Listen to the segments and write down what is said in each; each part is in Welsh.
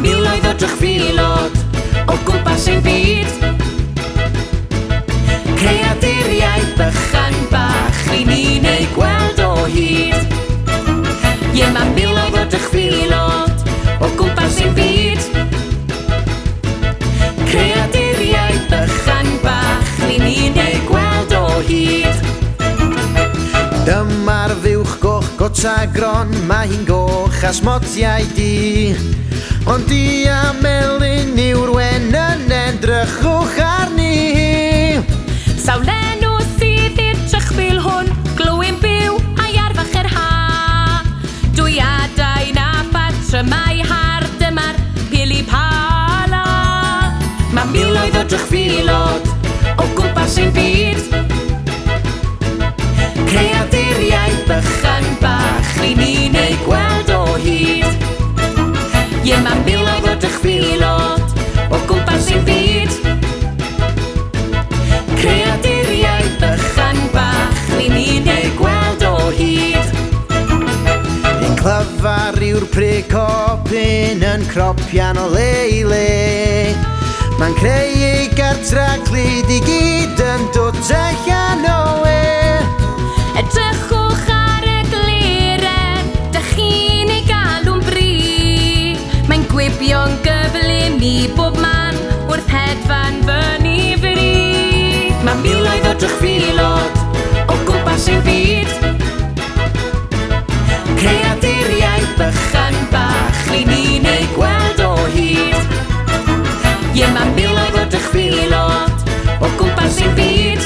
miloedd o drychfilod o gwmpas ein byd. Creaduriaeth bychan bach i ni'n ei gweld o hyd. Ie, mae miloedd o drychfilod o gwmpas ein byd. Creaduriaeth bychan bach i ni'n ei gweld o hyd. Dyma'r fuwch goch gotagron, mae hi'n goch a smotiau di. Ond di a melyn yw'r wen yn edrychwch arni. Sawl enw sydd i'r trychfil hwn, glywyn byw a'i arfach yr ha. Dwyadau na phatrymau har, dyma'r pili pala. Mae miloedd o drychfilod o gwmpas ein byd. Creaduriaeth bychan bach i ni'n ei gweld o hyd. Ie, mae miloedd o drychfilod o gwmpas ein byd. Creaduriaeth bychan bach i ni'n ei gweld o hyd. Un clyfar yw'r precopyn yn cropian o le i le. Mae'n creu ei gartra glid i gyd yn dod allan o e. Edrychwch ar y gliren, dych chi'n ei galw'n bri. Mae'n gwibio'n gyflym i bob man wrth hedfan fyny fri. Mae miloedd o drychfilod o gwmpas ein byd. Creaduriaeth bychan bach i ni'n ei gweld o hyd. Ie, mae miloedd o drychfilod o gwmpas ein byd.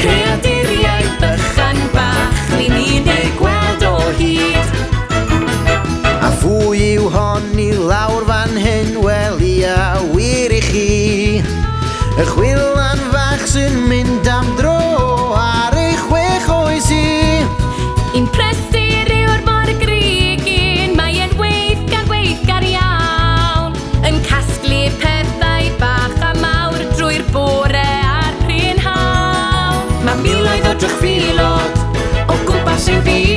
Creaduriaeth bychan bach i ni'n ei gweld o hyd. A fwy yw hon i lawr fan hyn, wel ia wir i chi. Y chwilan fach sy'n mynd am dro ar ei 6 oes i. Un prysur yw'r mor grigyn, mae e'n weithgar iawn. Yn casglu pethau bach a mawr drwy'r bore a'r prynhawn. Mae miloedd o drychfilod o gwmpas ein byd.